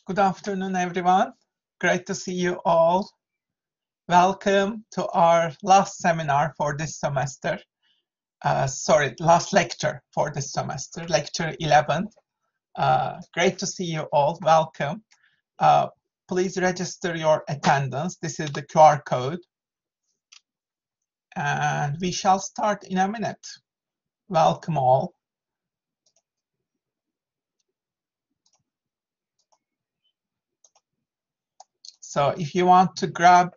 Good afternoon, everyone. Great to see you all. Welcome to our last seminar for this semester. Last lecture for this semester, lecture 11. Great to see you all. Welcome. Please register your attendance. This is the QR code. And we shall start in a minute. Welcome all. So if you want to grab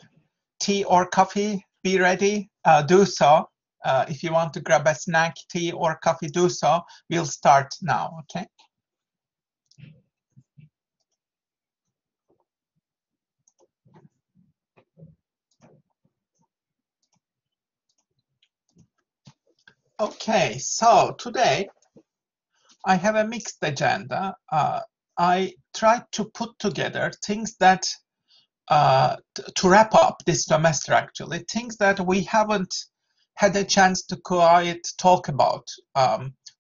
tea or coffee, be ready, do so. If you want to grab a snack, tea or coffee, do so. We'll start now, okay? Okay, so today I have a mixed agenda. I tried to put together things that to wrap up this semester, actually, things that we haven't had a chance to quite talk about,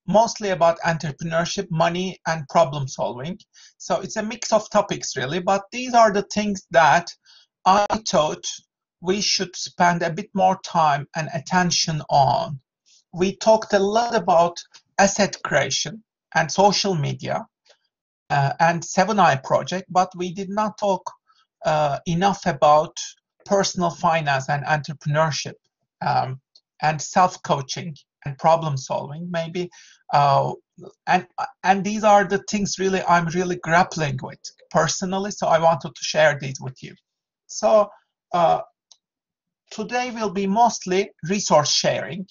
mostly about entrepreneurship, money, and problem solving. So it's a mix of topics, really, but these are the things that I thought we should spend a bit more time and attention on. We talked a lot about asset creation and social media and 7i project, but we did not talk enough about personal finance and entrepreneurship and self-coaching and problem solving, maybe. And these are the things really I'm really grappling with personally, so I wanted to share these with you. So today will be mostly resource sharing.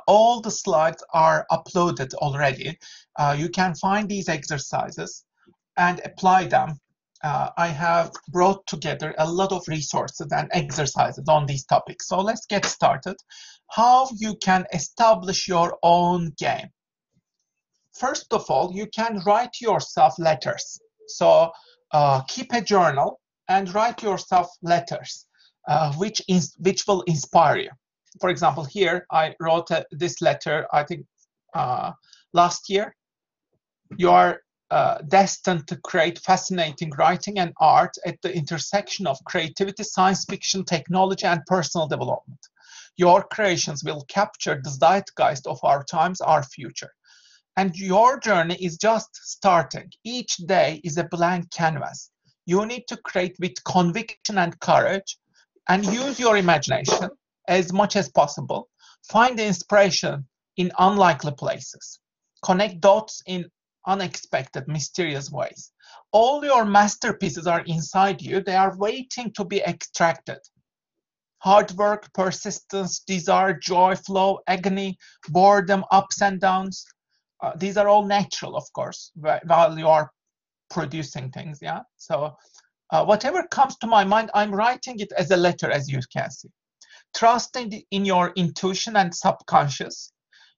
All the slides are uploaded already. You can find these exercises and apply them. I have brought together a lot of resources and exercises on these topics. So let's get started. How you can establish your own game. First of all, you can write yourself letters. So keep a journal and write yourself letters, which will inspire you. For example, here I wrote this letter, I think last year. You are destined to create fascinating writing and art at the intersection of creativity, science fiction, technology, and personal development. Your creations will capture the zeitgeist of our times, our future. And your journey is just starting. Each day is a blank canvas. You need to create with conviction and courage and use your imagination as much as possible. Find the inspiration in unlikely places. Connect dots in unexpected, mysterious ways. All your masterpieces are inside you. They are waiting to be extracted. Hard work, persistence, desire, joy, flow, agony, boredom, ups and downs. These are all natural, of course, while you are producing things, yeah? So whatever comes to my mind, I'm writing it as a letter, as you can see. Trusting in your intuition and subconscious,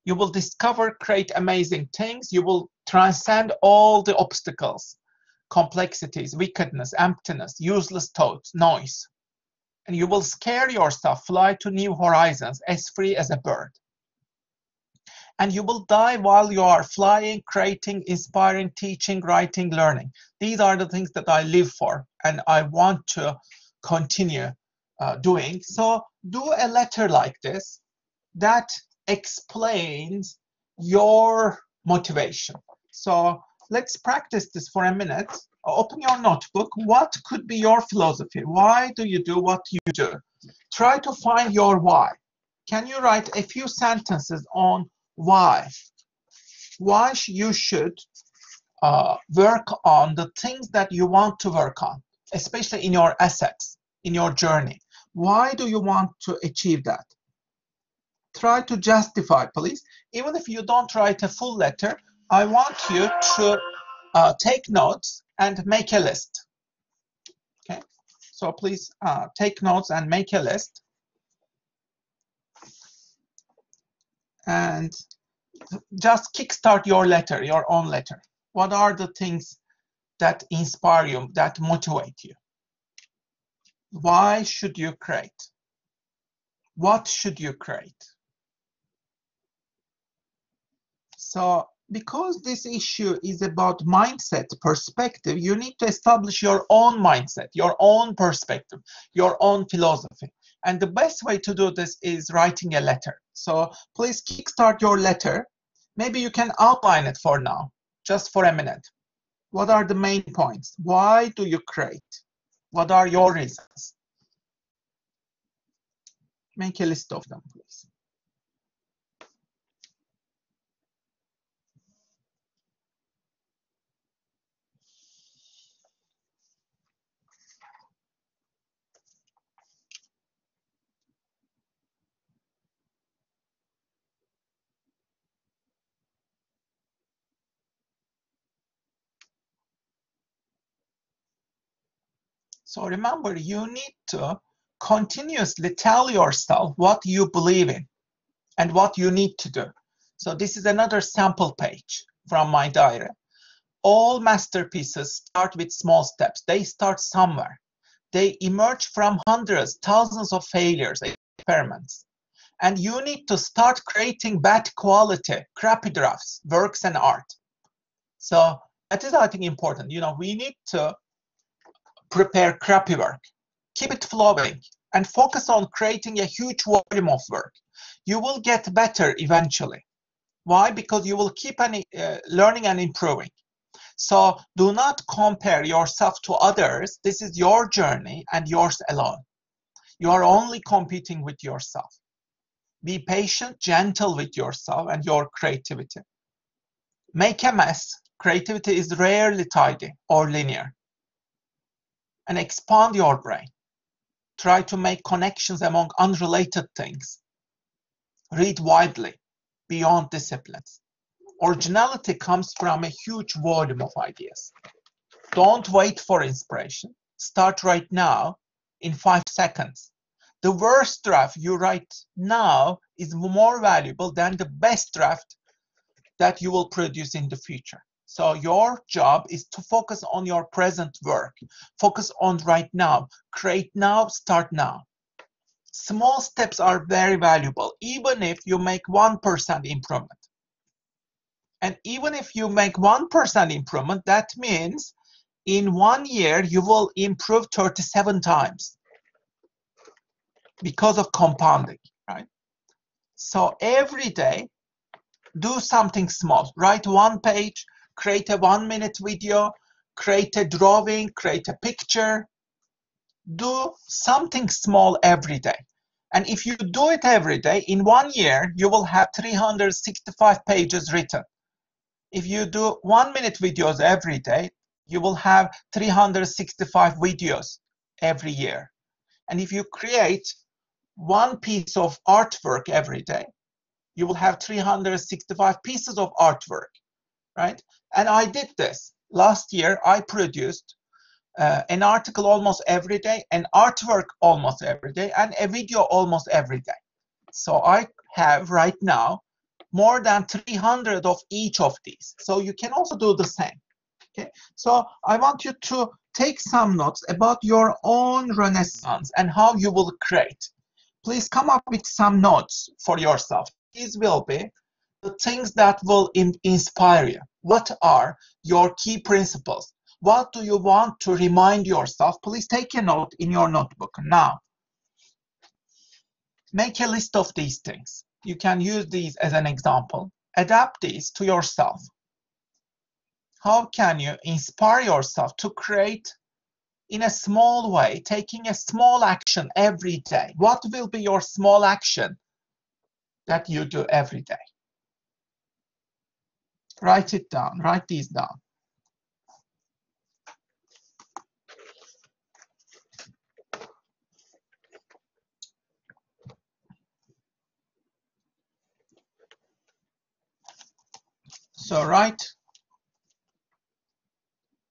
you will discover, create amazing things. You will transcend all the obstacles, complexities, wickedness, emptiness, useless thoughts, noise. And you will scare yourself, fly to new horizons, as free as a bird. And you will die while you are flying, creating, inspiring, teaching, writing, learning. These are the things that I live for, and I want to continue doing. So do a letter like this that explains your motivation. So let's practice this for a minute. Open your notebook. What could be your philosophy? Why do you do what you do? Try to find your why. Can you write a few sentences on why? Why you should work on the things that you want to work on, especially in your assets, in your journey. Why do you want to achieve that? Try to justify, please. Even if you don't write a full letter, I want you to take notes and make a list. Okay, so please take notes and make a list. And just kickstart your letter, your own letter. What are the things that inspire you, that motivate you? Why should you create? What should you create? So because this issue is about mindset, perspective, you need to establish your own mindset, your own perspective, your own philosophy. And the best way to do this is writing a letter. So please kickstart your letter. Maybe you can outline it for now, just for a minute. What are the main points? Why do you create? What are your reasons? Make a list of them, please. So remember, you need to continuously tell yourself what you believe in and what you need to do. So this is another sample page from my diary. All masterpieces start with small steps. They start somewhere. They emerge from hundreds, thousands of failures, experiments. And you need to start creating bad quality, crappy drafts, works and art. So that is, I think, important. You know, we need to prepare crappy work, keep it flowing, and focus on creating a huge volume of work. You will get better eventually. Why? Because you will keep learning and improving. So do not compare yourself to others. This is your journey and yours alone. You are only competing with yourself. Be patient, gentle with yourself and your creativity. Make a mess. Creativity is rarely tidy or linear. And expand your brain. Try to make connections among unrelated things. Read widely, beyond disciplines. Originality comes from a huge volume of ideas. Don't wait for inspiration. Start right now in 5 seconds. The worst draft you write now is more valuable than the best draft that you will produce in the future. So your job is to focus on your present work. Focus on right now. Create now, start now. Small steps are very valuable, even if you make 1% improvement. And even if you make 1% improvement, that means in 1 year, you will improve 37 times because of compounding, right? So every day, do something small. Write 1 page, create a 1-minute video, create a drawing, create a picture. Do something small every day. And if you do it every day, in 1 year, you will have 365 pages written. If you do 1-minute videos every day, you will have 365 videos every year. And if you create 1 piece of artwork every day, you will have 365 pieces of artwork, right? And I did this. Last year, I produced an article almost every day, an artwork almost every day, and a video almost every day. So I have right now more than 300 of each of these. So you can also do the same. Okay. So I want you to take some notes about your own renaissance and how you will create. Please come up with some notes for yourself. These will be the things that will inspire you. What are your key principles? What do you want to remind yourself? Please take a note in your notebook now. Make a list of these things. You can use these as an example. Adapt these to yourself. How can you inspire yourself to create in a small way, taking a small action every day? What will be your small action that you do every day? Write it down. Write these down. So write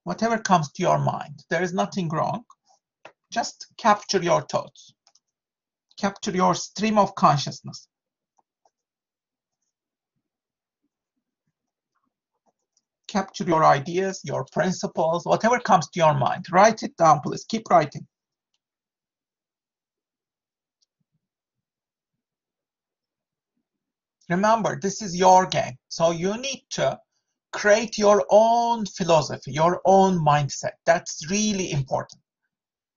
whatever comes to your mind. There is nothing wrong. Just capture your thoughts. Capture your stream of consciousness. Capture your ideas, your principles, whatever comes to your mind. Write it down, please. Keep writing. Remember, this is your game. So you need to create your own philosophy, your own mindset. That's really important.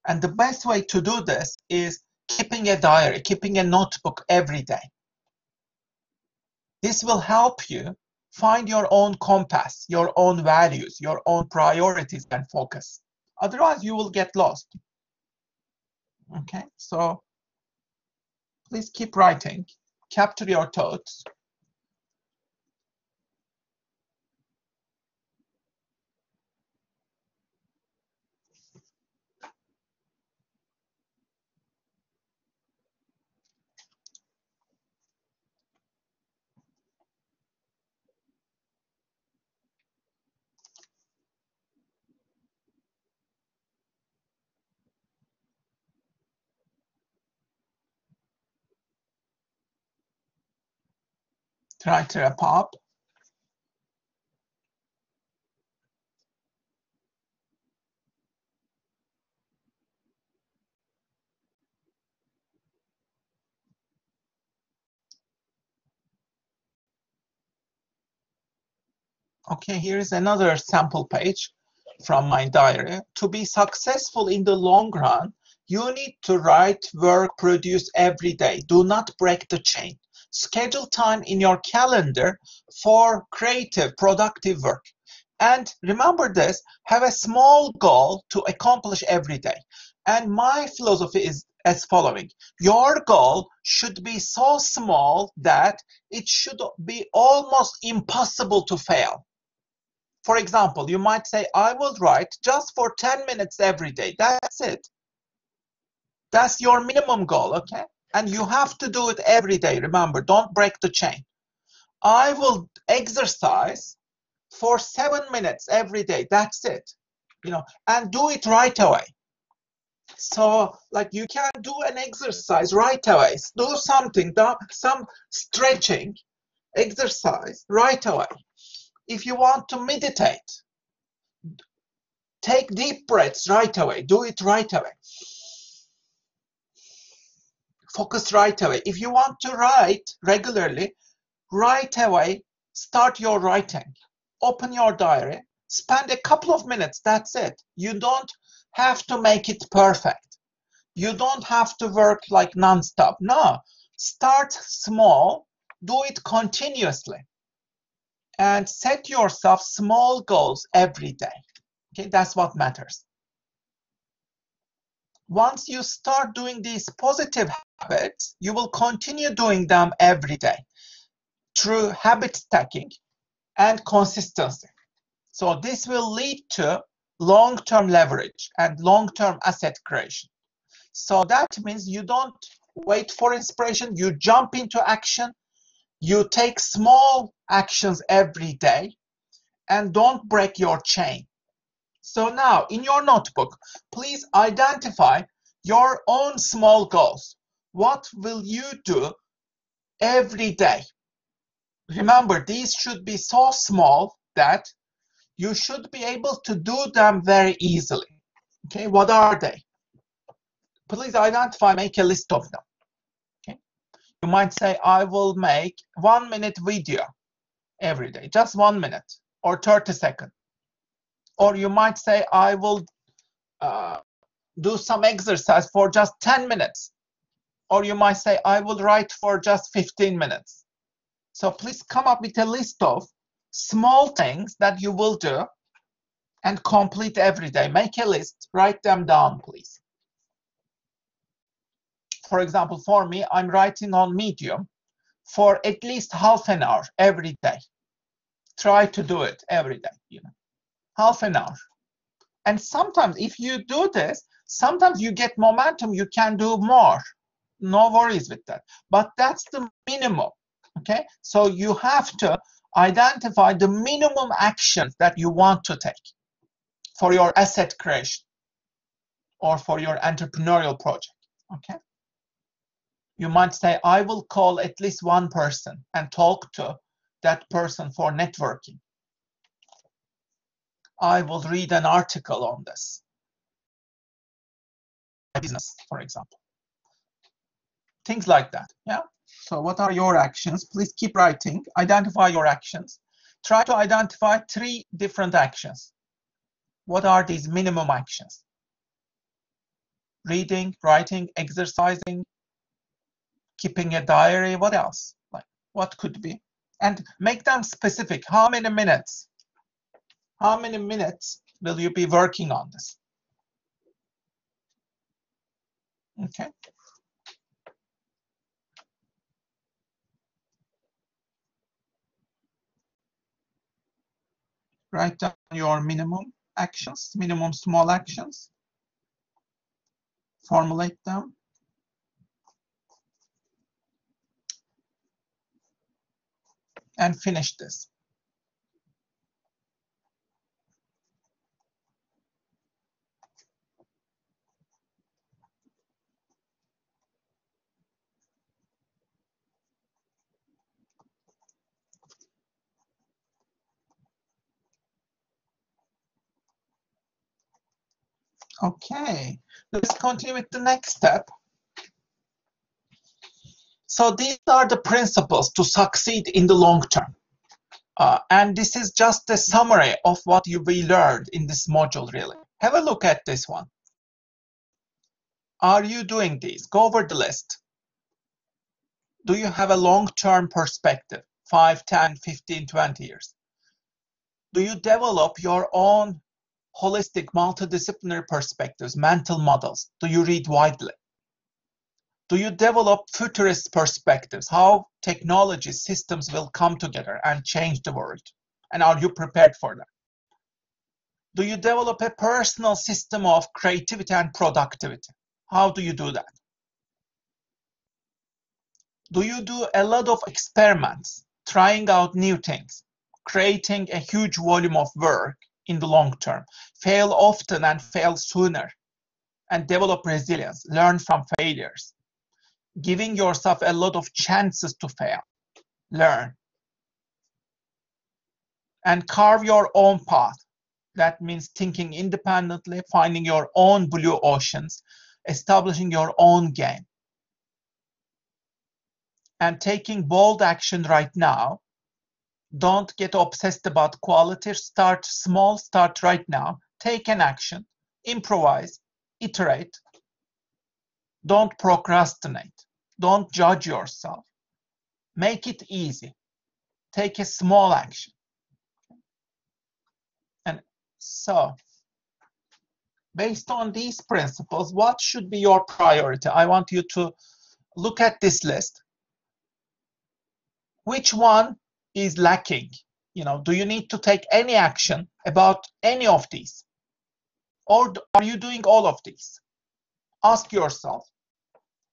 And the best way to do this is keeping a diary, keeping a notebook every day. This will help you find your own compass, your own values, your own priorities and focus. Otherwise, you will get lost. Okay, so please keep writing, capture your thoughts. Try to wrap up. Okay, here is another sample page from my diary. To be successful in the long run, you need to write, work, produce every day. Do not break the chain. Schedule time in your calendar for creative, productive work. And remember this, have a small goal to accomplish every day. And my philosophy is as following. Your goal should be so small that it should be almost impossible to fail. For example, you might say, I will write just for 10 minutes every day. That's it. That's your minimum goal, okay? And you have to do it every day. Remember, don't break the chain. I will exercise for 7 minutes every day. That's it. And do it right away. So, like, you can do an exercise right away. Do something, some stretching exercise right away. If you want to meditate, take deep breaths right away. Do it right away. Focus right away. If you want to write regularly, right away, start your writing. Open your diary. Spend a couple of minutes. That's it. You don't have to make it perfect. You don't have to work like nonstop. No. Start small. Do it continuously. And set yourself small goals every day. Okay, that's what matters. Once you start doing these positive habits, you will continue doing them every day through habit stacking and consistency. So this will lead to long-term leverage and long-term asset creation. So that means you don't wait for inspiration, you jump into action, you take small actions every day, and don't break your chain. So now, in your notebook, please identify your own small goals. What will you do every day? Remember, these should be so small that you should be able to do them very easily. Okay, what are they? Please identify, make a list of them. Okay, you might say, I will make 1 minute video every day, just 1 minute or 30 seconds. Or you might say, I will do some exercise for just 10 minutes. Or you might say, I will write for just 15 minutes. So please come up with a list of small things that you will do and complete every day. Make a list, write them down, please. For example, for me, I'm writing on Medium for at least half an hour every day. Try to do it every day, half an hour. And sometimes if you do this, sometimes you get momentum, you can do more. No worries with that. But that's the minimum, okay? So you have to identify the minimum actions that you want to take for your asset creation or for your entrepreneurial project, okay? You might say, I will call at least one person and talk to that person for networking. I will read an article on this. Business, for example. Things like that, yeah? So what are your actions? Please keep writing. Identify your actions. Try to identify 3 different actions. What are these minimum actions? Reading, writing, exercising, keeping a diary, what else? Like, what could be? And make them specific. How many minutes? How many minutes will you be working on this? Okay. Write down your minimum actions, minimum small actions. Formulate them. And finish this. Okay, let's continue with the next step. So these are the principles to succeed in the long term. And this is just a summary of what we learned in this module, really. Have a look at this one. Are you doing these? Go over the list. Do you have a long-term perspective, 5, 10, 15, 20 years? Do you develop your own holistic, multidisciplinary perspectives, mental models? Do you read widely? Do you develop futurist perspectives, how technology systems will come together and change the world? And are you prepared for that? Do you develop a personal system of creativity and productivity? How do you do that? Do you do a lot of experiments, trying out new things, creating a huge volume of work in the long term, fail often and fail sooner, and develop resilience, learn from failures, giving yourself a lot of chances to fail, learn, and carve your own path. That means thinking independently, finding your own blue oceans, establishing your own game, and taking bold action right now. Don't get obsessed about quality. Start small, start right now. Take an action, improvise, iterate. Don't procrastinate. Don't judge yourself. Make it easy. Take a small action. And so, based on these principles, what should be your priority? I want you to look at this list. Which one is lacking? Do you need to take any action about any of these? Or are you doing all of these? Ask yourself.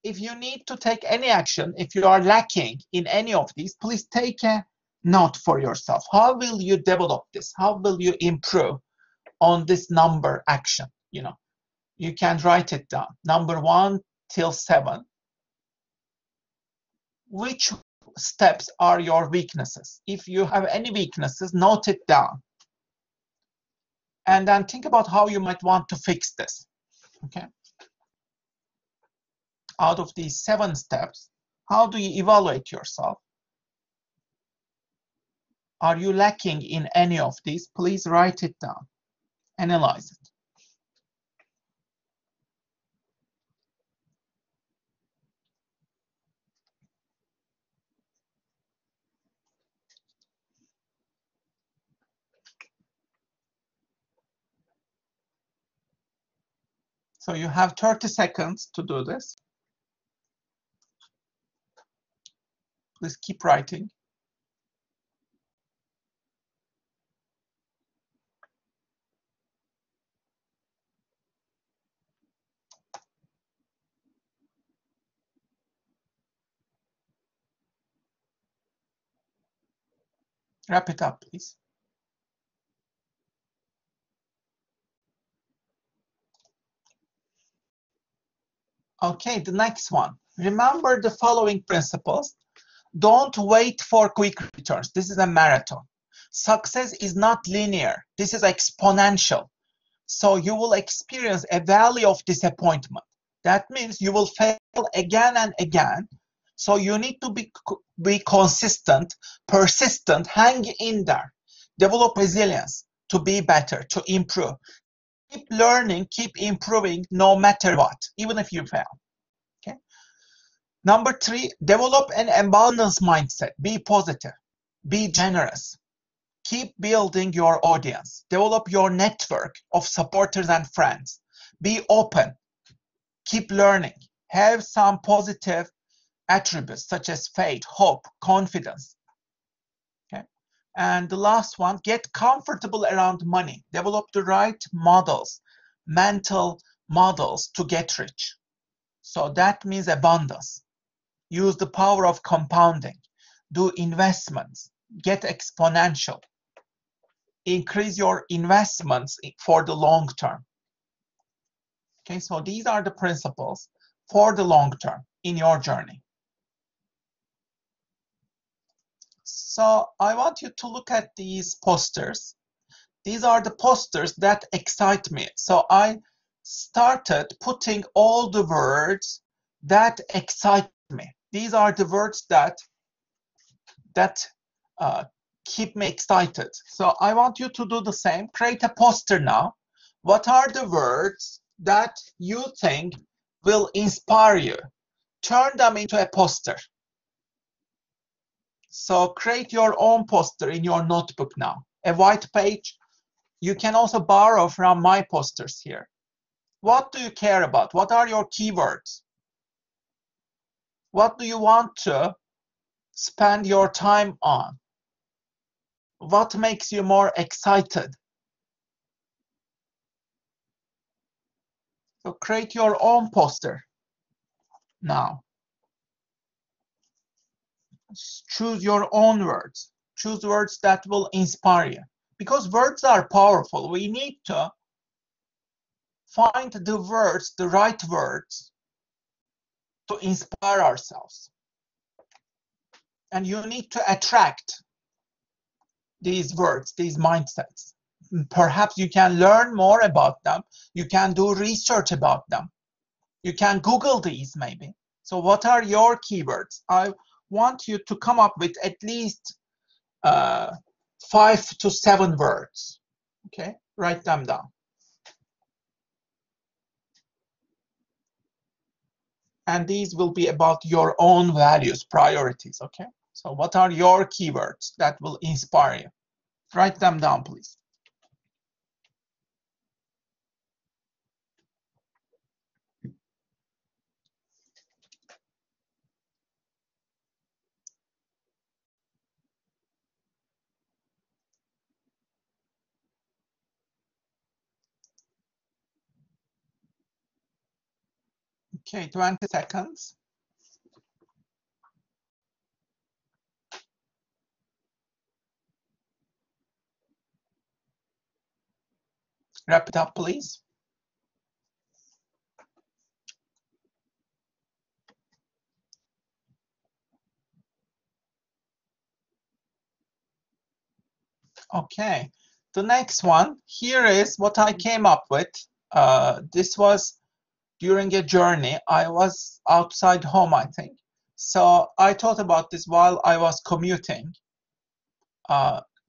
If you need to take any action, if you are lacking in any of these, please take a note for yourself. How will you develop this? How will you improve on this number action? You can write it down. Number 1 till 7. Which steps are your weaknesses? If you have any weaknesses, note it down. And then think about how you might want to fix this. Okay. Out of these 7 steps, how do you evaluate yourself? Are you lacking in any of these? Please write it down. Analyze it. So you have 30 seconds to do this. Please keep writing. Wrap it up, please. Okay, the next one. Remember the following principles. Don't wait for quick returns. This is a marathon. Success is not linear. This is exponential. So you will experience a valley of disappointment. That means you will fail again and again. So you need to be consistent, persistent, hang in there, develop resilience to be better, to improve. Keep learning, keep improving no matter what, even if you fail. Okay. Number 3, develop an abundance mindset. Be positive, be generous. Keep building your audience. Develop your network of supporters and friends. Be open. Keep learning. Have some positive attributes such as faith, hope, confidence. Okay. And the last one, get comfortable around money. Develop the right models, mental models to get rich. So that means abundance. Use the power of compounding. Do investments. Get exponential. Increase your investments for the long term. Okay, so these are the principles for the long term in your journey. So I want you to look at these posters. These are the posters that excite me. So I started putting all the words that excite me. These are the words that keep me excited. So I want you to do the same. Create a poster now. What are the words that you think will inspire you? Turn them into a poster. So create your own poster in your notebook now. A white page. You can also borrow from my posters here. What do you care about? What are your keywords? What do you want to spend your time on? What makes you more excited? So create your own poster now. Choose your own words. Choose words that will inspire you. Because words are powerful. We need to find the words, the right words, to inspire ourselves. And you need to attract these words, these mindsets. Perhaps you can learn more about them. You can do research about them. You can Google these maybe. So what are your keywords? I want you to come up with at least 5 to 7 words. Okay, write them down. And these will be about your own values, priorities. Okay, so what are your keywords that will inspire you? Write them down, please. Okay, 20 seconds. Wrap it up, please. Okay, the next one here is what I came up with. This was during a journey. I was outside home, I think. So I thought about this while I was commuting.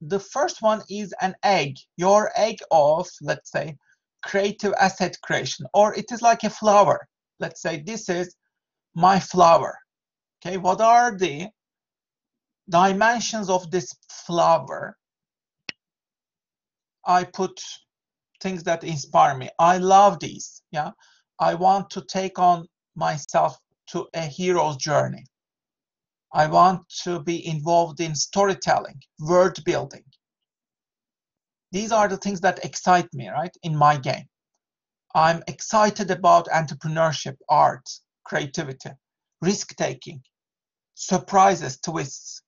The first one is an egg, your egg of, let's say, creative asset creation, or it is like a flower. Let's say this is my flower. Okay, what are the dimensions of this flower? I put things that inspire me. I love these. Yeah, I want to take on myself to a hero's journey. I want to be involved in storytelling, word building. These are the things that excite me, right, in my game. I'm excited about entrepreneurship, art, creativity, risk-taking, surprises, twists,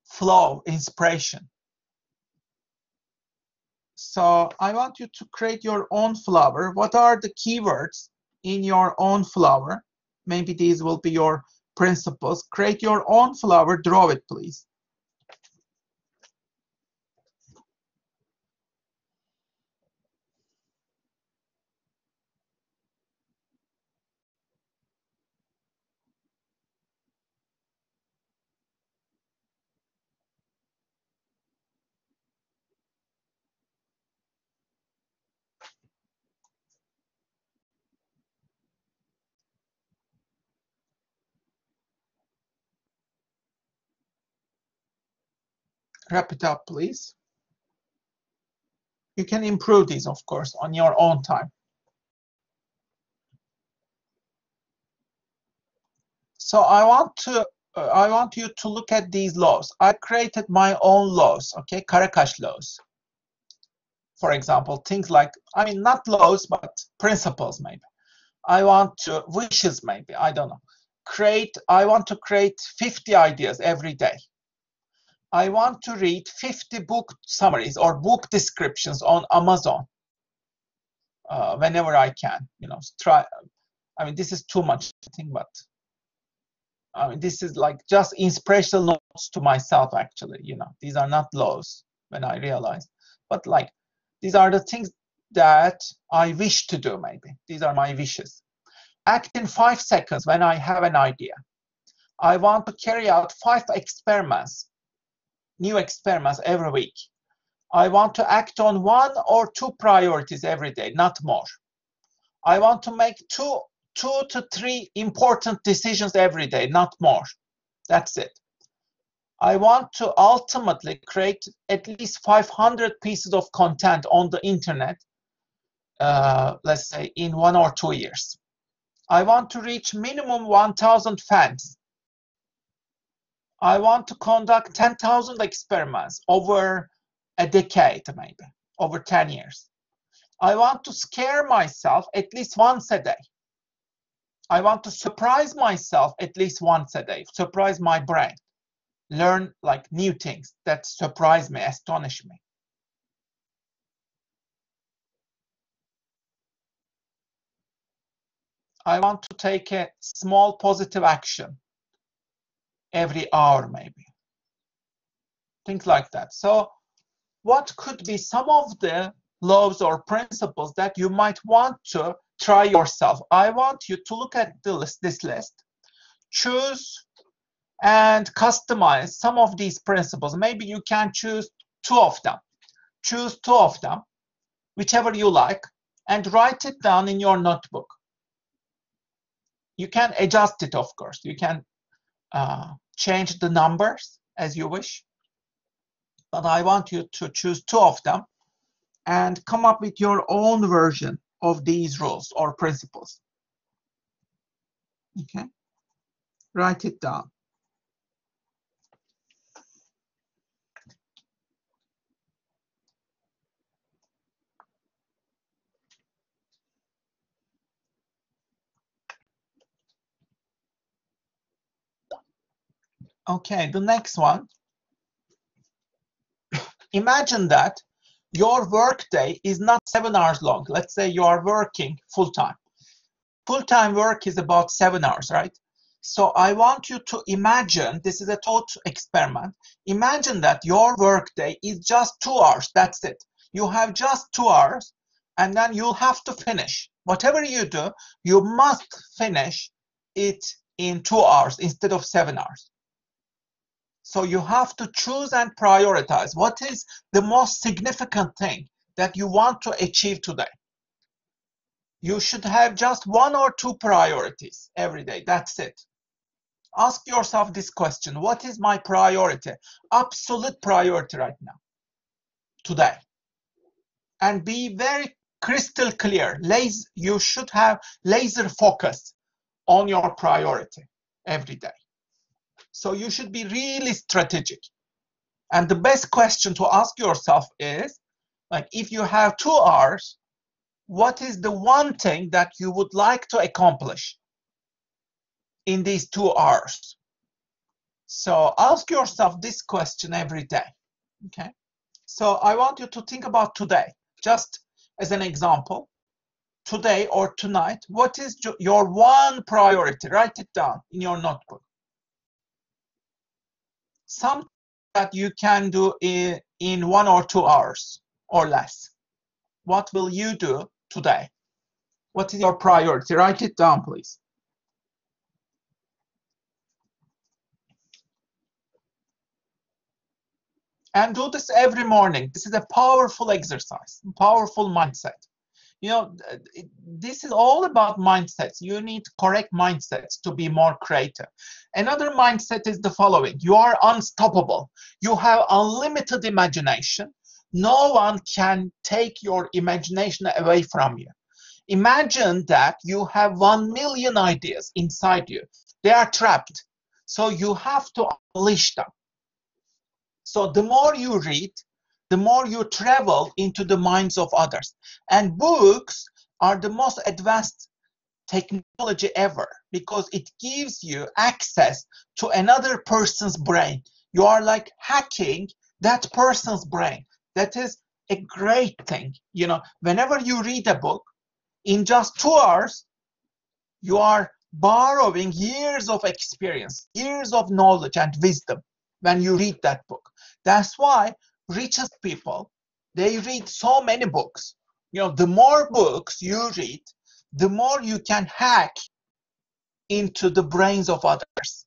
flow, inspiration. So I want you to create your own flower. What are the keywords in your own flower? Maybe these will be your principles. Create your own flower, draw it, please. wrap it up, please. You can improve these, of course, on your own time. So I want you to look at these laws. I created my own laws, okay, Karakash laws. For example, things like, I mean, not laws, but principles, maybe. I want to, wishes, maybe, I don't know. I want to create 50 ideas every day. I want to read 50 book summaries or book descriptions on Amazon whenever I can, you know, try. I mean, this is too much, I think, but I mean, this is like just inspirational notes to myself, actually, you know, these are not laws when I realize, but like, these are the things that I wish to do, maybe. These are my wishes. Act in 5 seconds when I have an idea. I want to carry out 5 experiments, new experiments every week. I want to act on 1 or 2 priorities every day, not more. I want to make 2 to 3 important decisions every day, not more. That's it. I want to ultimately create at least 500 pieces of content on the internet, let's say in 1 or 2 years. I want to reach minimum 1,000 fans. I want to conduct 10,000 experiments over a decade, maybe, over 10 years. I want to scare myself at least once a day. I want to surprise myself at least once a day, surprise my brain, learn like new things that surprise me, astonish me. I want to take a small positive action every hour, maybe. Things like that. So what could be some of the laws or principles that you might want to try yourself? I want you to look at this list, choose and customize some of these principles. Maybe you can choose 2 of them. Choose 2 of them, whichever you like, and write it down in your notebook. You can adjust it, of course. You can change the numbers as you wish. But I want you to choose 2 of them and come up with your own version of these rules or principles. Okay, write it down. Okay, the next one. Imagine that your workday is not 7 hours long. Let's say you are working full-time. Full-time work is about 7 hours, right? So I want you to imagine, this is a thought experiment. Imagine that your workday is just 2 hours. That's it. You have just 2 hours, and then you'll have to finish. Whatever you do, you must finish it in 2 hours instead of 7 hours. So you have to choose and prioritize what is the most significant thing that you want to achieve today. You should have just 1 or 2 priorities every day. That's it. Ask yourself this question: what is my priority? Absolute priority right now, today. And be very crystal clear. You should have laser focus on your priority every day. So you should be really strategic. And the best question to ask yourself is, like, if you have 2 hours, what is the one thing that you would like to accomplish in these 2 hours? So ask yourself this question every day. Okay. So I want you to think about today, just as an example. Today or tonight, what is your one priority? Write it down in your notebook. Something that you can do in 1 or 2 hours or less. What will you do today? What is your priority? Write it down, please. And do this every morning. This is a powerful exercise, powerful mindset. This is all about mindsets. You need correct mindsets to be more creative. Another mindset is the following: you are unstoppable. You have unlimited imagination. No one can take your imagination away from you. Imagine that you have 1 million ideas inside you. They are trapped. So you have to unleash them. So the more you read, the more you travel into the minds of others. And books are the most advanced technology ever, because it gives you access to another person's brain. You are like hacking that person's brain. That is a great thing. Whenever you read a book, in just 2 hours, you are borrowing years of experience, years of knowledge and wisdom when you read that book. That's why richest people, they read so many books. The more books you read, the more you can hack into the brains of others,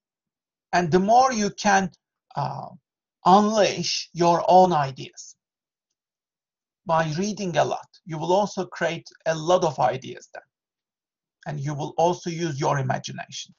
and the more you can unleash your own ideas. By reading a lot, you will also create a lot of ideas then, and you will also use your imagination.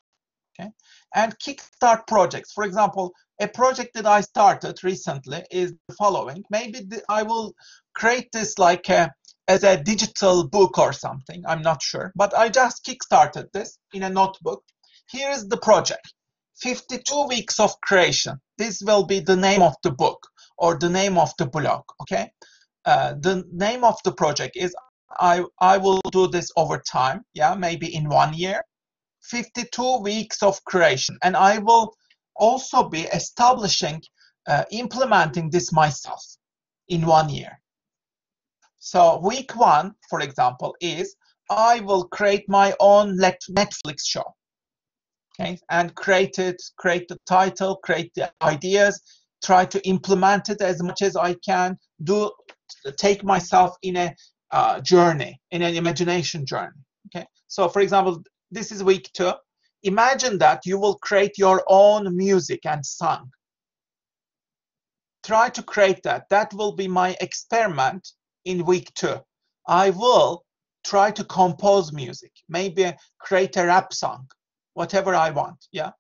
Okay, and kickstart projects. For example, a project that I started recently is the following. Maybe I will create this like as a digital book or something. I'm not sure, but I just kickstarted this in a notebook. Here is the project: 52 weeks of creation. This will be the name of the book or the name of the blog. Okay, the name of the project is I will do this over time. Yeah, maybe in 1 year. 52 weeks of creation, and I will also be establishing, implementing this myself in 1 year. So week 1, for example, is I will create my own Netflix show. Okay, and create the title, create the ideas, try to implement it as much as I can, take myself in a journey, in an imagination journey. Okay, so for example, this is week 2. Imagine that you will create your own music and song. Try to create that. That will be my experiment in week 2. I will try to compose music, maybe create a rap song, whatever I want. Yeah.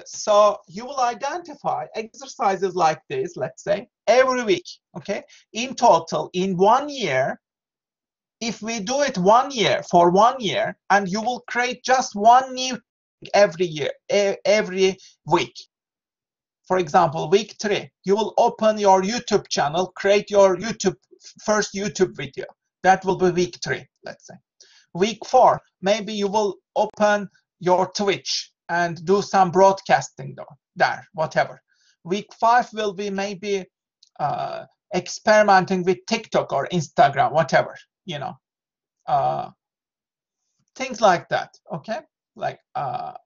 So you will identify exercises like this, let's say, every week. Okay. In total, in 1 year, if we do it 1 year, for 1 year, and you will create just one new thing every year, every week. For example, week 3, you will open your YouTube channel, create your first YouTube video. That will be week 3, let's say. Week 4, maybe you will open your Twitch and do some broadcasting there, whatever. Week 5 will be maybe experimenting with TikTok or Instagram, whatever. Things like that. Okay,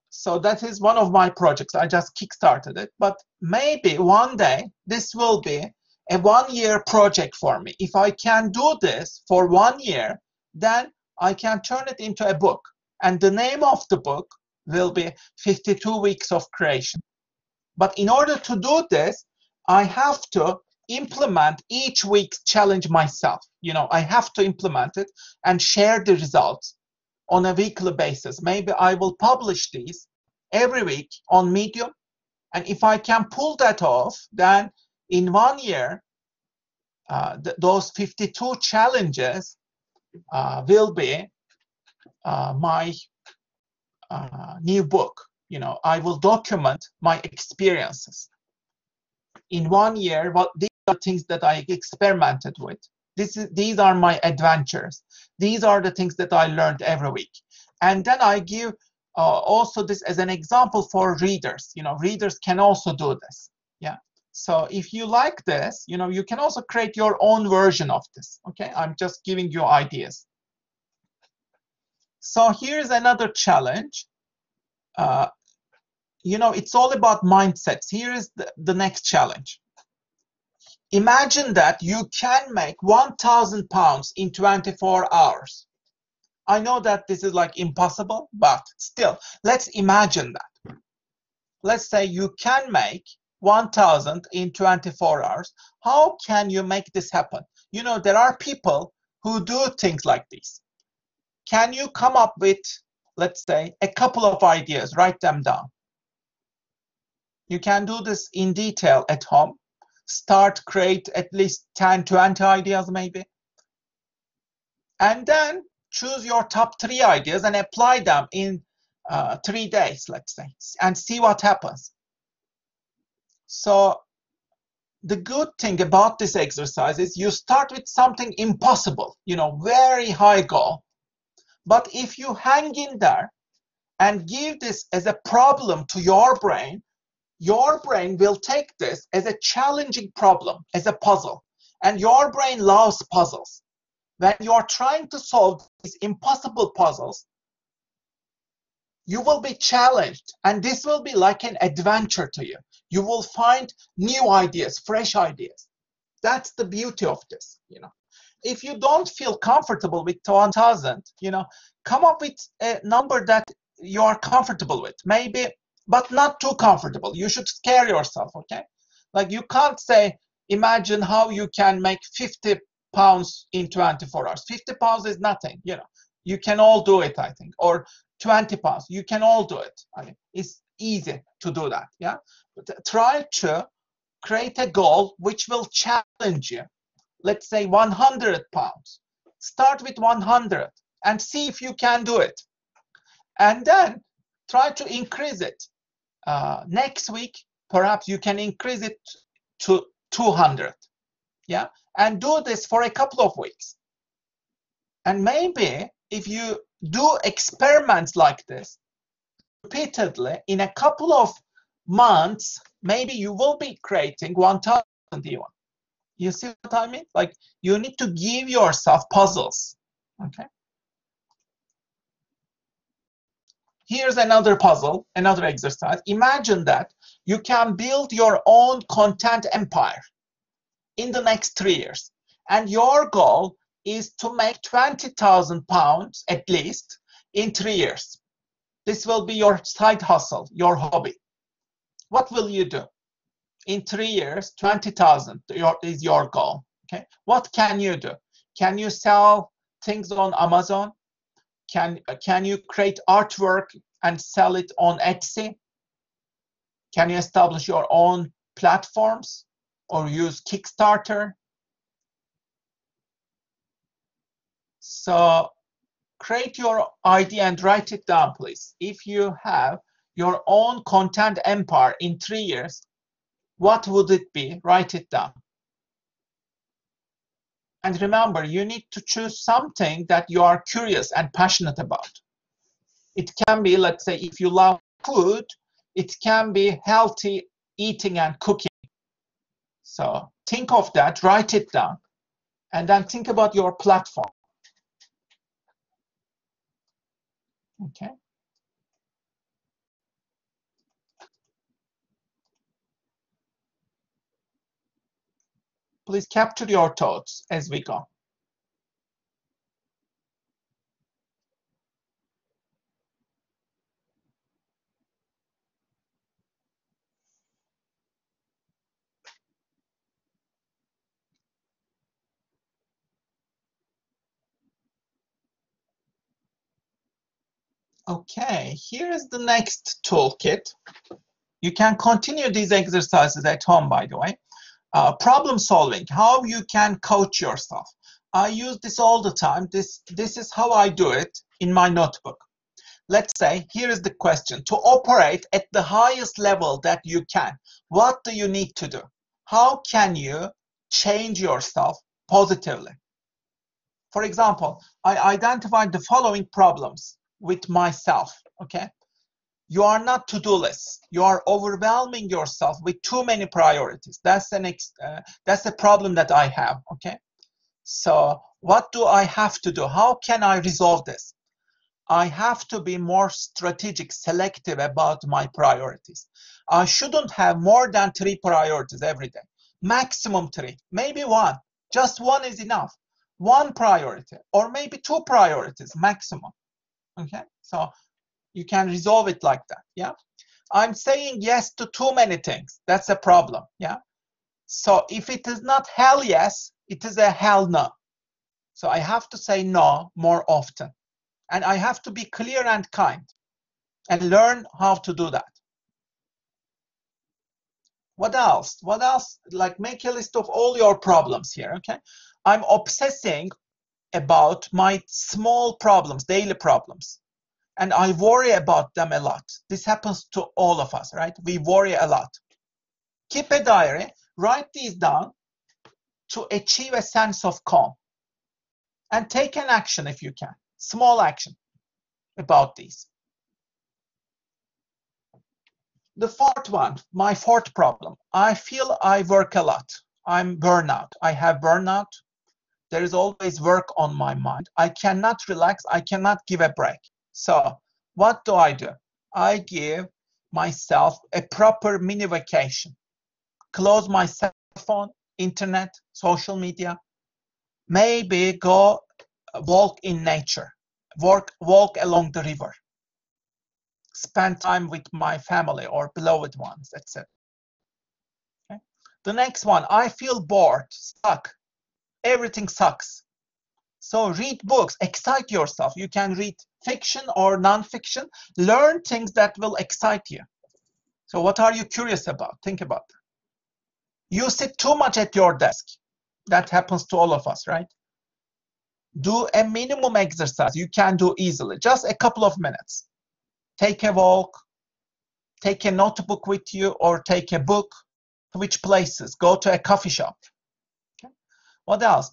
so that is one of my projects. I just kickstarted it, but maybe one day this will be a 1 year project for me. If I can do this for 1 year, then I can turn it into a book, and the name of the book will be 52 weeks of creation. But in order to do this, I have to implement each week's challenge myself. I have to implement it and share the results on a weekly basis. Maybe I will publish these every week on Medium, and if I can pull that off, then in 1 year, those 52 challenges will be my new book. I will document my experiences. In 1 year, these are things that I experimented with. These are my adventures. These are the things that I learned every week. And then I give also this as an example for readers. Readers can also do this. Yeah. So if you like this, you can also create your own version of this. Okay. I'm just giving you ideas. So here's another challenge. It's all about mindsets. Here is the next challenge. Imagine that you can make £1,000 in 24 hours. I know that this is like impossible, but still, let's imagine that. Let's say you can make 1,000 in 24 hours. How can you make this happen? There are people who do things like this. Can you come up with, let's say, a couple of ideas, write them down. You can do this in detail at home. Create at least 10, 20 ideas maybe. And then choose your top 3 ideas and apply them in 3 days, let's say, and see what happens. So the good thing about this exercise is you start with something impossible, very high goal. But if you hang in there and give this as a problem to your brain will take this as a challenging problem, as a puzzle. And your brain loves puzzles. When you're trying to solve these impossible puzzles, you will be challenged. And this will be like an adventure to you. You will find new ideas, fresh ideas. That's the beauty of this, If you don't feel comfortable with 1,000, come up with a number that you are comfortable with. Maybe, but not too comfortable. You should scare yourself, okay? Like you can't say, imagine how you can make 50 pounds in 24 hours. 50 pounds is nothing, You can all do it, I think. Or 20 pounds, you can all do it. I mean, it's easy to do that, yeah? But try to create a goal which will challenge you. Let's say 100 pounds. Start with 100 and see if you can do it. And then try to increase it. Next week, perhaps you can increase it to 200. Yeah, and do this for a couple of weeks. And maybe if you do experiments like this repeatedly in a couple of months, maybe you will be creating 1,000 even. You see what I mean? Like you need to give yourself puzzles. Okay. Here's another puzzle, another exercise. Imagine that you can build your own content empire in the next 3 years. And your goal is to make 20,000 pounds at least in 3 years. This will be your side hustle, your hobby. What will you do? In 3 years, 20,000 is your goal. Okay. What can you do? Can you sell things on Amazon? Can you create artwork and sell it on Etsy? Can you establish your own platforms or use Kickstarter? So create your idea and write it down, please. If you have your own content empire in 3 years, what would it be? Write it down. And remember, you need to choose something that you are curious and passionate about. It can be, let's say, if you love food, it can be healthy eating and cooking. So think of that, write it down, and then think about your platform. Okay. Please capture your thoughts as we go. Okay, here is the next toolkit. You can continue these exercises at home, by the way. Problem solving, how you can coach yourself. I use this all the time. This is how I do it in my notebook. Let's say, here is the question. To operate at the highest level that you can, what do you need to do? How can you change yourself positively? For example, I identified the following problems with myself, okay? You are not to-do lists. You are overwhelming yourself with too many priorities. That's a problem that I have, okay? So what do I have to do? How can I resolve this? I have to be more strategic, selective about my priorities. I shouldn't have more than 3 priorities every day. Maximum 3, maybe 1. Just 1 is enough. 1 priority, or maybe 2 priorities maximum. Okay, so you can resolve it like that. Yeah, I'm saying yes to too many things. That's a problem. Yeah, so if it is not hell yes, it is a hell no. So I have to say no more often. And I have to be clear and kind and learn how to do that. What else? What else? Like, make a list of all your problems here, okay? I'm obsessing about my small problems, daily problems, and I worry about them a lot. This happens to all of us, right? We worry a lot. Keep a diary, write these down to achieve a sense of calm, and take an action if you can, small action about these. The fourth one, my fourth problem, I feel I work a lot. I'm burnout. I have burnout. There is always work on my mind. I cannot relax. I cannot give a break. So what do? I give myself a proper mini vacation. Close my cell phone, internet, social media. Maybe go walk in nature. Walk along the river. Spend time with my family or beloved ones, etc. Okay? The next one, I feel bored, stuck. Everything sucks. So read books, excite yourself. You can read fiction or non-fiction. Learn things that will excite you. So what are you curious about? Think about that. You sit too much at your desk. That happens to all of us, right? Do a minimum exercise you can do easily, just a couple of minutes. Take a walk, take a notebook with you, or take a book. Which places? Go to a coffee shop. Okay. What else?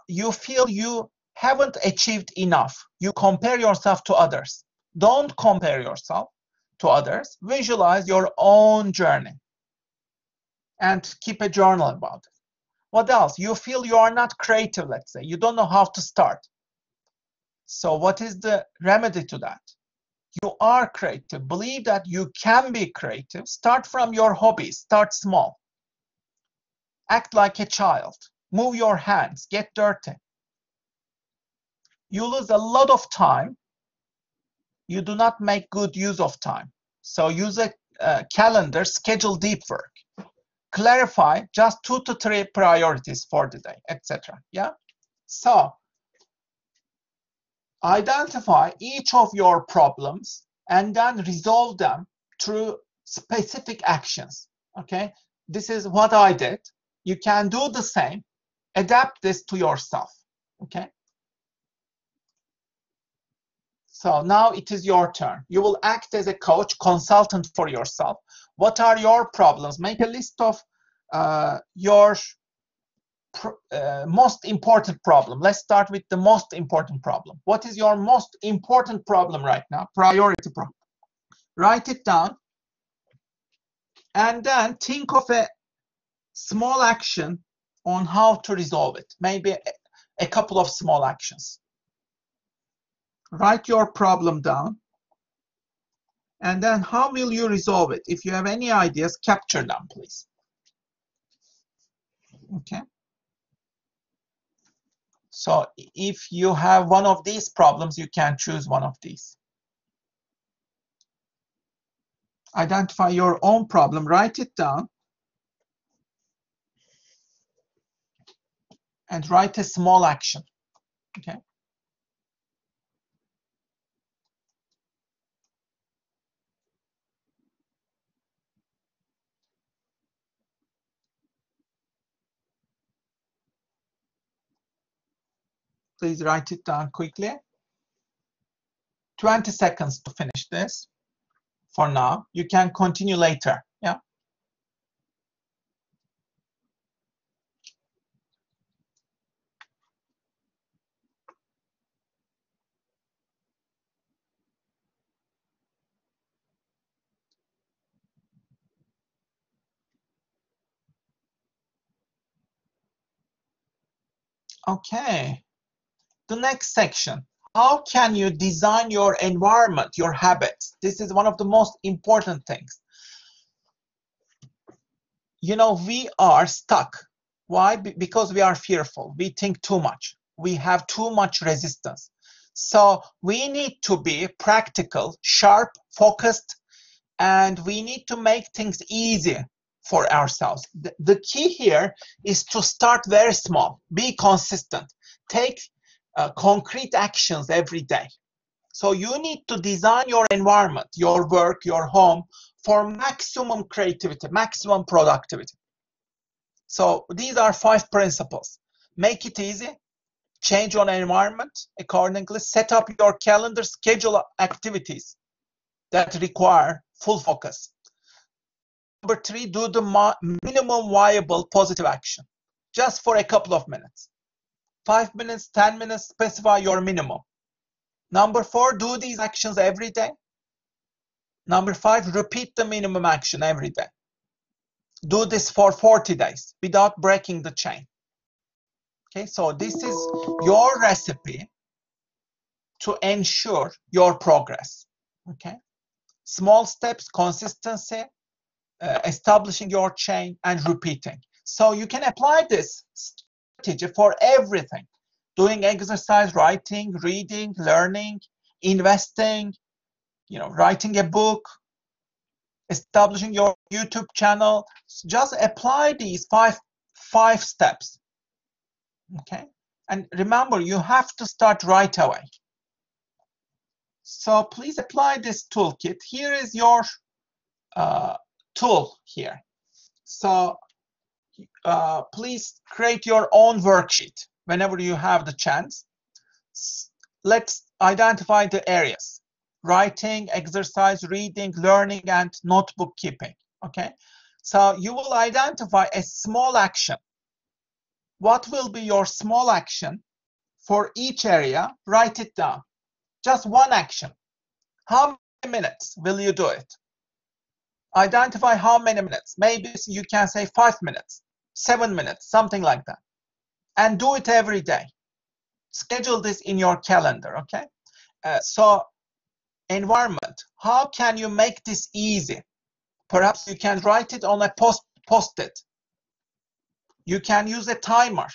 You feel you haven't achieved enough. You compare yourself to others. Don't compare yourself to others. Visualize your own journey and keep a journal about it. What else? You feel you are not creative, let's say. You don't know how to start. So what is the remedy to that? You are creative. Believe that you can be creative. Start from your hobbies. Start small. Act like a child. Move your hands. Get dirty. You lose a lot of time. You do not make good use of time. So use a calendar, schedule deep work. Clarify just 2 to 3 priorities for the day, etc. Yeah. So identify each of your problems and then resolve them through specific actions. Okay. This is what I did. You can do the same. Adapt this to yourself. Okay. So now it is your turn. You will act as a coach, consultant for yourself. What are your problems? Make a list of your most important problem. Let's start with the most important problem. What is your most important problem right now? Priority problem. Write it down and then think of a small action on how to resolve it. Maybe a couple of small actions. Write your problem down. And then how will you resolve it? If you have any ideas, capture them, please. Okay. So if you have one of these problems, you can choose one of these. Identify your own problem, write it down, and write a small action. Okay. Please write it down quickly. 20 seconds to finish this for now. You can continue later. Yeah. Okay. The next section. How can you design your environment, your habits? This is one of the most important things. You know, we are stuck. Why? Because we are fearful. We think too much. We have too much resistance. So we need to be practical, sharp, focused, and we need to make things easy for ourselves. The key here is to start very small. Be consistent. Take concrete actions every day. So you need to design your environment, your work, your home for maximum creativity, maximum productivity. So these are 5 principles. Make it easy, change your environment accordingly, set up your calendar, schedule activities that require full focus. Number 3, do the minimum viable positive action, just for a couple of minutes. 5 minutes, 10 minutes, specify your minimum. Number 4, do these actions every day. Number 5, repeat the minimum action every day. Do this for 40 days without breaking the chain. Okay, so this is your recipe to ensure your progress. Okay, small steps, consistency, establishing your chain, and repeating. So you can apply this strategy for everything. Doing exercise, writing, reading, learning, investing, writing a book, establishing your YouTube channel. Just apply these five steps. Okay, and remember, you have to start right away. So please apply this toolkit. Here is your tool here. So please create your own worksheet whenever you have the chance. Let's identify the areas: writing, exercise, reading, learning, and notebook keeping. Okay, so you will identify a small action. What will be your small action for each area? Write it down. Just one action. How many minutes will you do it? Identify how many minutes. Maybe you can say 5 minutes, 7 minutes, something like that. And do it every day. Schedule this in your calendar, okay? So, environment. How can you make this easy? Perhaps you can write it on a post-it. You can use a timer.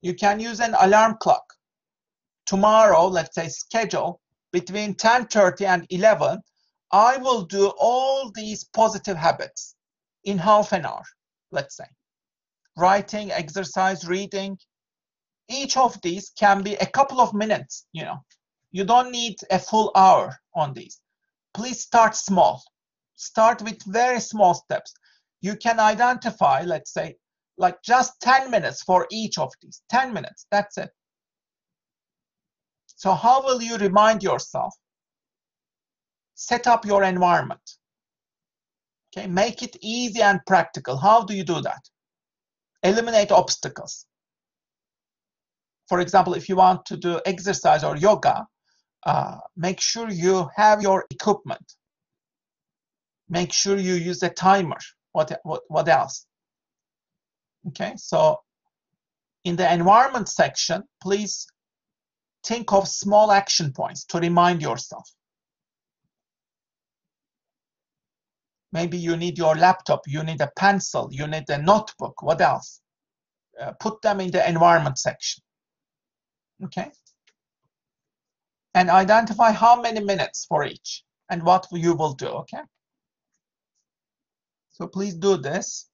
You can use an alarm clock. Tomorrow, let's say, schedule between 10:30 and 11, I will do all these positive habits in half an hour, let's say. Writing, exercise, reading. Each of these can be a couple of minutes, You don't need a full hour on these. Please start small. Start with very small steps. You can identify, let's say, like just 10 minutes for each of these. 10 minutes, that's it. So how will you remind yourself? Set up your environment. Okay, make it easy and practical. How do you do that? Eliminate obstacles. For example, if you want to do exercise or yoga, make sure you have your equipment. Make sure you use a timer. What else? Okay, so in the environment section, please think of small action points to remind yourself. Maybe you need your laptop, you need a pencil, you need a notebook. What else? Put them in the environment section. Okay? And identify how many minutes for each and what you will do. Okay? So please do this.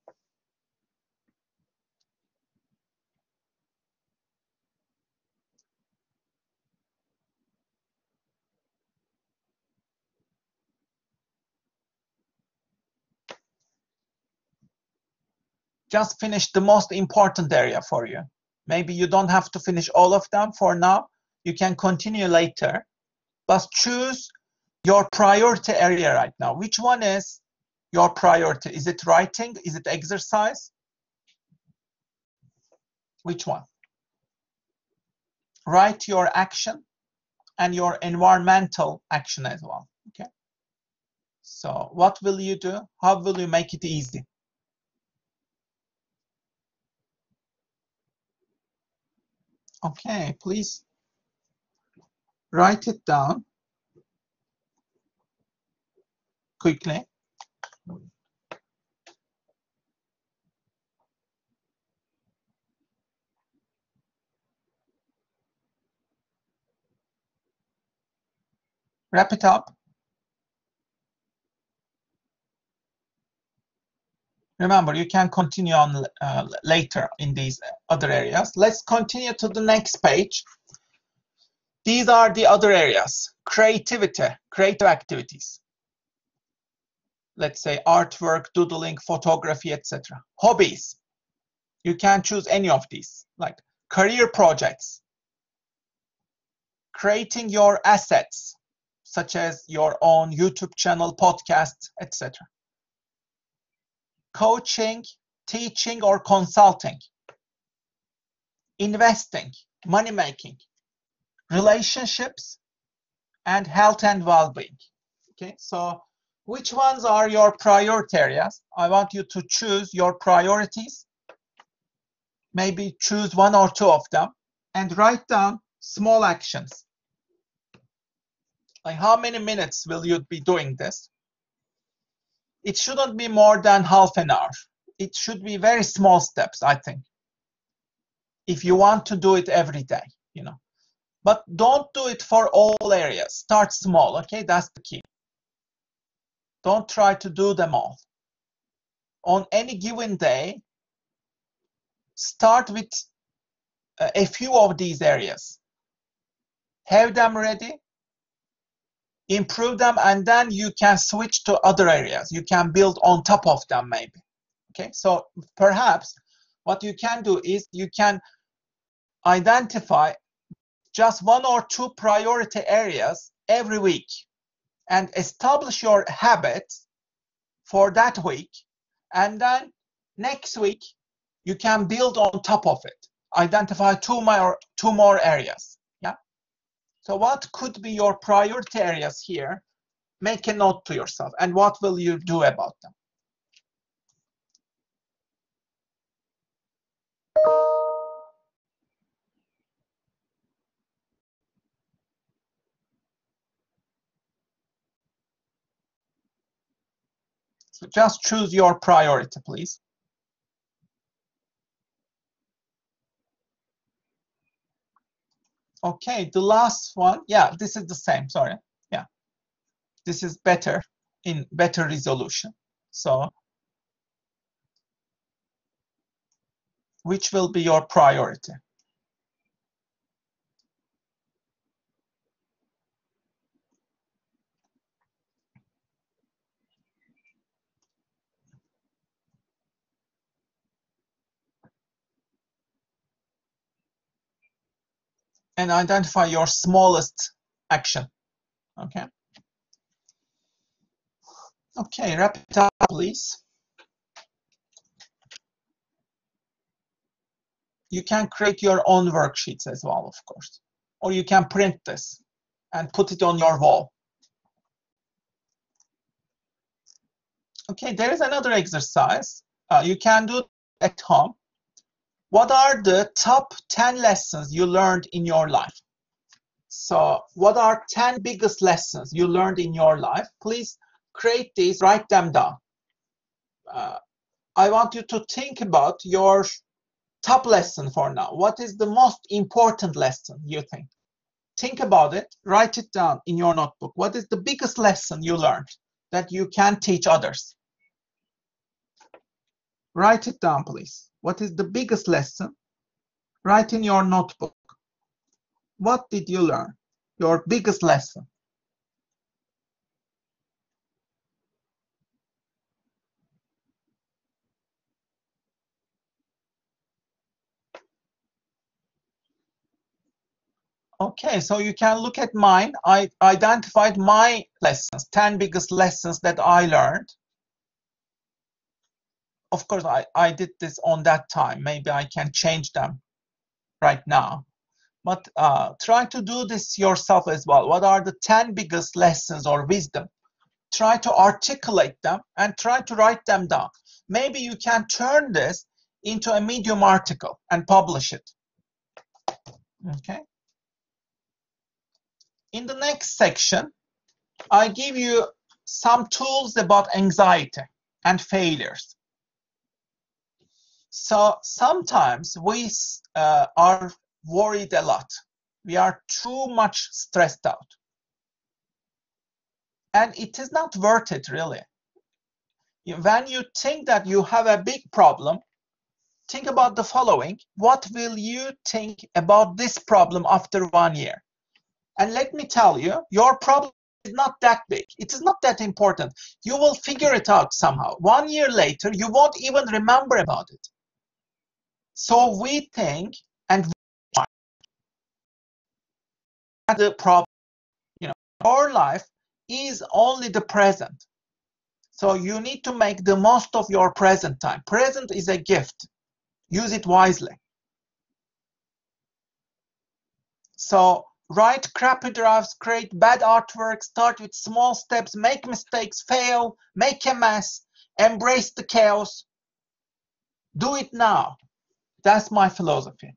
Just finish the most important area for you. Maybe you don't have to finish all of them for now. You can continue later. But choose your priority area right now. Which one is your priority? Is it writing? Is it exercise? Which one? Write your action and your environmental action as well. Okay. So what will you do? How will you make it easy? Okay, please write it down quickly. Wrap it up. Remember, you can continue on later in these other areas. Let's continue to the next page. These are the other areas. Creativity, creative activities. Let's say artwork, doodling, photography, etc. Hobbies. You can choose any of these, like career projects. Creating your assets, such as your own YouTube channel, podcast, etc. Coaching, teaching, or consulting. Investing, money making, relationships, and health and well-being. Okay, so which ones are your priority areas? I want you to choose your priorities. Maybe choose one or two of them and write down small actions. Like how many minutes will you be doing this? It shouldn't be more than half an hour. It should be very small steps, I think. If you want to do it every day, you know. But don't do it for all areas. Start small, okay? That's the key. Don't try to do them all. On any given day, start with a few of these areas. Have them ready, improve them, and then you can switch to other areas. You can build on top of them maybe. Okay, so perhaps what you can do is you can identify just one or two priority areas every week and establish your habits for that week, and then next week you can build on top of it. Identify two more areas. Yeah. So what could be your priority areas here? Make a note to yourself, and what will you do about them? So just choose your priority, please. Okay, the last one, yeah, this is the same, sorry. Yeah, this is better, in better resolution. So, which will be your priority? And identify your smallest action, okay? Okay, wrap it up, please. You can create your own worksheets as well, of course. Or you can print this and put it on your wall. Okay, there is another exercise. You can do at home. What are the top 10 lessons you learned in your life? So what are 10 biggest lessons you learned in your life? Please create these, write them down. I want you to think about your top lesson for now. What is the most important lesson you think? Think about it, write it down in your notebook. What is the biggest lesson you learned that you can teach others? Write it down, please. What is the biggest lesson? Write in your notebook. What did you learn? Your biggest lesson. Okay, so you can look at mine. I identified my lessons, 10 biggest lessons that I learned. Of course, I did this on that time. Maybe I can change them right now. But try to do this yourself as well. What are the 10 biggest lessons or wisdom? Try to articulate them and try to write them down. Maybe you can turn this into a Medium article and publish it. Okay. In the next section, I give you some tools about anxiety and failures. So sometimes we are worried a lot. We are too much stressed out. And it is not worth it, really. When you think that you have a big problem, think about the following. What will you think about this problem after 1 year? And let me tell you, your problem is not that big. It is not that important. You will figure it out somehow. 1 year later, you won't even remember about it. So we think and the problem, our life is only the present. So you need to make the most of your present time. Present is a gift. Use it wisely. So write crappy drafts, create bad artwork, start with small steps, make mistakes, fail, make a mess, embrace the chaos. Do it now. That's my philosophy.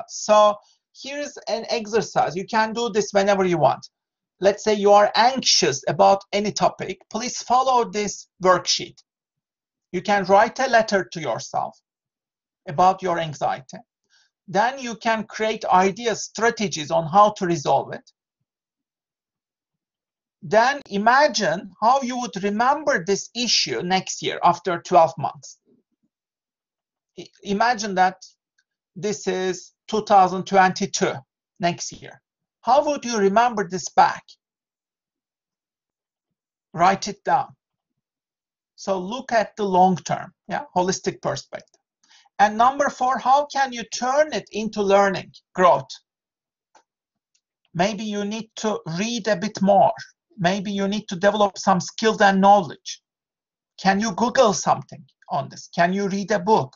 So here's an exercise. You can do this whenever you want. Let's say you are anxious about any topic. Please follow this worksheet. You can write a letter to yourself about your anxiety. Then you can create ideas, strategies on how to resolve it. Then imagine how you would remember this issue next year after 12 months. Imagine that this is 2022, next year. How would you remember this back? Write it down. So look at the long term, holistic perspective. And number 4, how can you turn it into learning, growth? Maybe you need to read a bit more. Maybe you need to develop some skills and knowledge. Can you Google something on this? Can you read a book?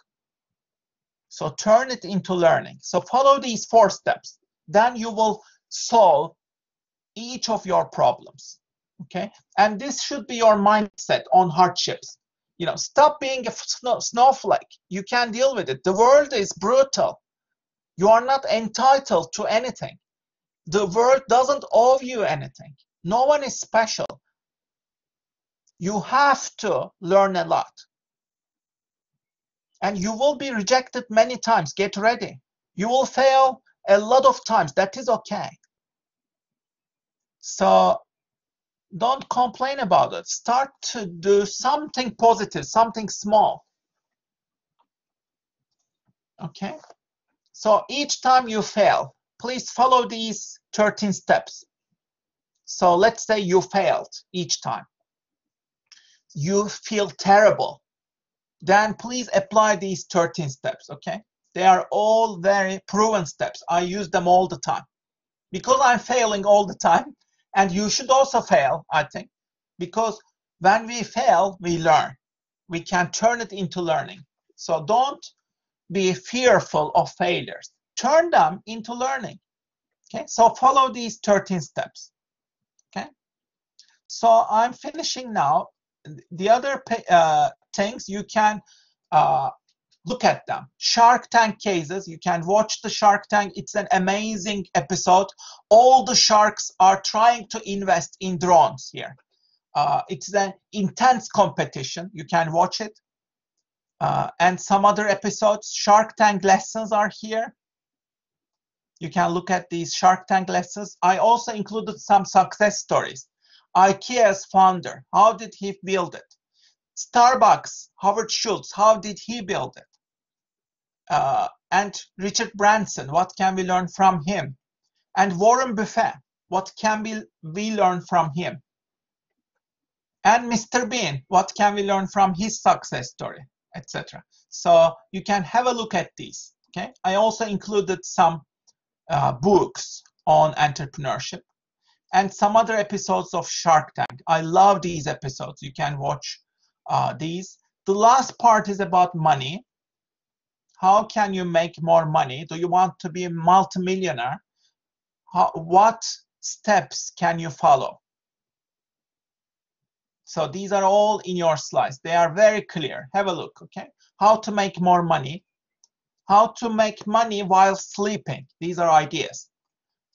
So turn it into learning. So follow these 4 steps. Then you will solve each of your problems. Okay? And this should be your mindset on hardships. Stop being a snowflake. You can deal with it. The world is brutal. You are not entitled to anything. The world doesn't owe you anything. No one is special. You have to learn a lot. And you will be rejected many times. Get ready. You will fail a lot of times. That is okay. So don't complain about it. Start to do something positive, something small. Okay? So each time you fail, please follow these 13 steps. So let's say you failed each time. You feel terrible. Then please apply these 13 steps, okay? They are all very proven steps. I use them all the time. Because I'm failing all the time, and you should also fail, I think. Because when we fail, we learn. We can turn it into learning. So don't be fearful of failures. Turn them into learning. Okay, so follow these 13 steps. Okay, so I'm finishing now. The other things you can look at them. Shark Tank cases. You can watch the Shark Tank. It's an amazing episode. All the sharks are trying to invest in drones here. It's an intense competition. You can watch it. And some other episodes. Shark Tank lessons are here. You can look at these Shark Tank lessons. I also included some success stories. IKEA's founder, how did he build it? Starbucks, Howard Schultz, how did he build it? And Richard Branson, what can we learn from him? And Warren Buffett, what can we learn from him? And Mr. Bean, what can we learn from his success story, etc. So you can have a look at these. Okay, I also included some books on entrepreneurship and some other episodes of Shark Tank. I love these episodes. You can watch these. The last part is about money. How can you make more money? Do you want to be a multimillionaire? What steps can you follow? So these are all in your slides. They are very clear. Have a look, okay? How to make more money. How to make money while sleeping. These are ideas.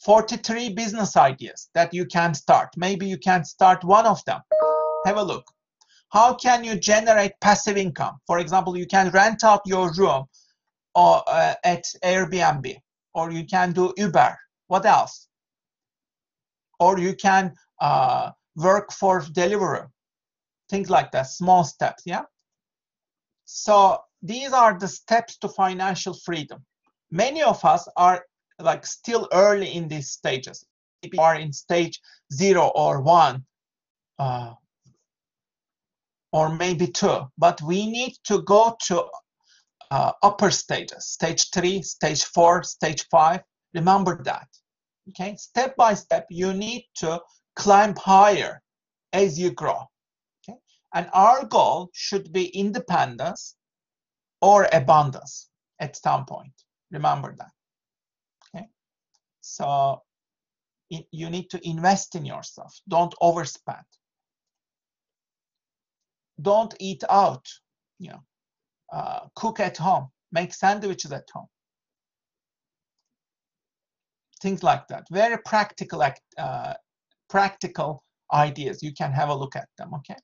43 business ideas that you can start. Maybe you can start one of them. Have a look. How can you generate passive income? For example, you can rent out your room or at Airbnb, or you can do Uber. What else? Or you can work for Deliveroo. Things like that, small steps, yeah? So these are the steps to financial freedom. Many of us are like still early in these stages. you are in stage 0 or 1, or maybe 2, but we need to go to upper stages, stage 3, stage 4, stage 5. Remember that. Okay, step by step, you need to climb higher as you grow. Okay, and our goal should be independence or abundance at some point. Remember that. Okay, so you need to invest in yourself. Don't overspend. Don't eat out. You know, cook at home. Make sandwiches at home. Things like that. Very practical, practical ideas. You can have a look at them. Okay.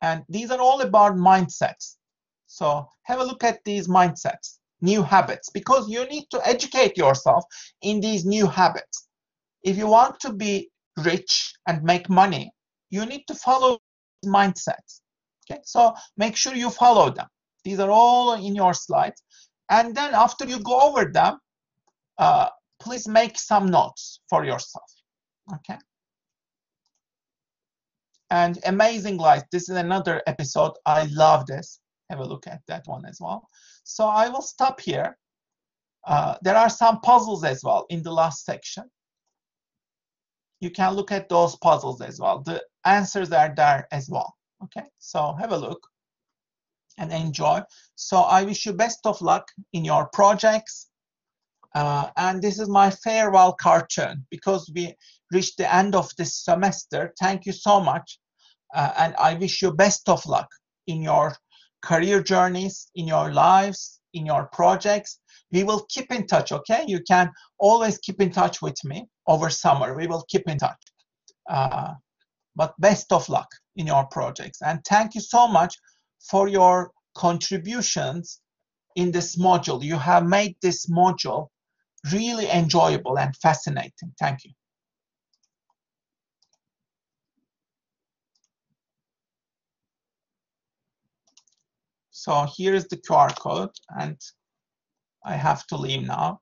And these are all about mindsets. So have a look at these mindsets, new habits, because you need to educate yourself in these new habits. If you want to be rich and make money, you need to follow mindsets. Okay, so make sure you follow them. These are all in your slides. And then after you go over them, please make some notes for yourself. Okay. And Amazing Life, this is another episode. I love this. Have a look at that one as well. So I will stop here. There are some puzzles as well in the last section. You can look at those puzzles as well. The answers are there as well. Okay, so have a look and enjoy. So I wish you best of luck in your projects. And this is my farewell cartoon because we reached the end of this semester. Thank you so much. And I wish you best of luck in your career journeys, in your lives, in your projects. We will keep in touch, okay? You can always keep in touch with me over summer. We will keep in touch. But best of luck in your projects. And thank you so much for your contributions in this module. You have made this module really enjoyable and fascinating. Thank you. So here is the QR code, and I have to leave now.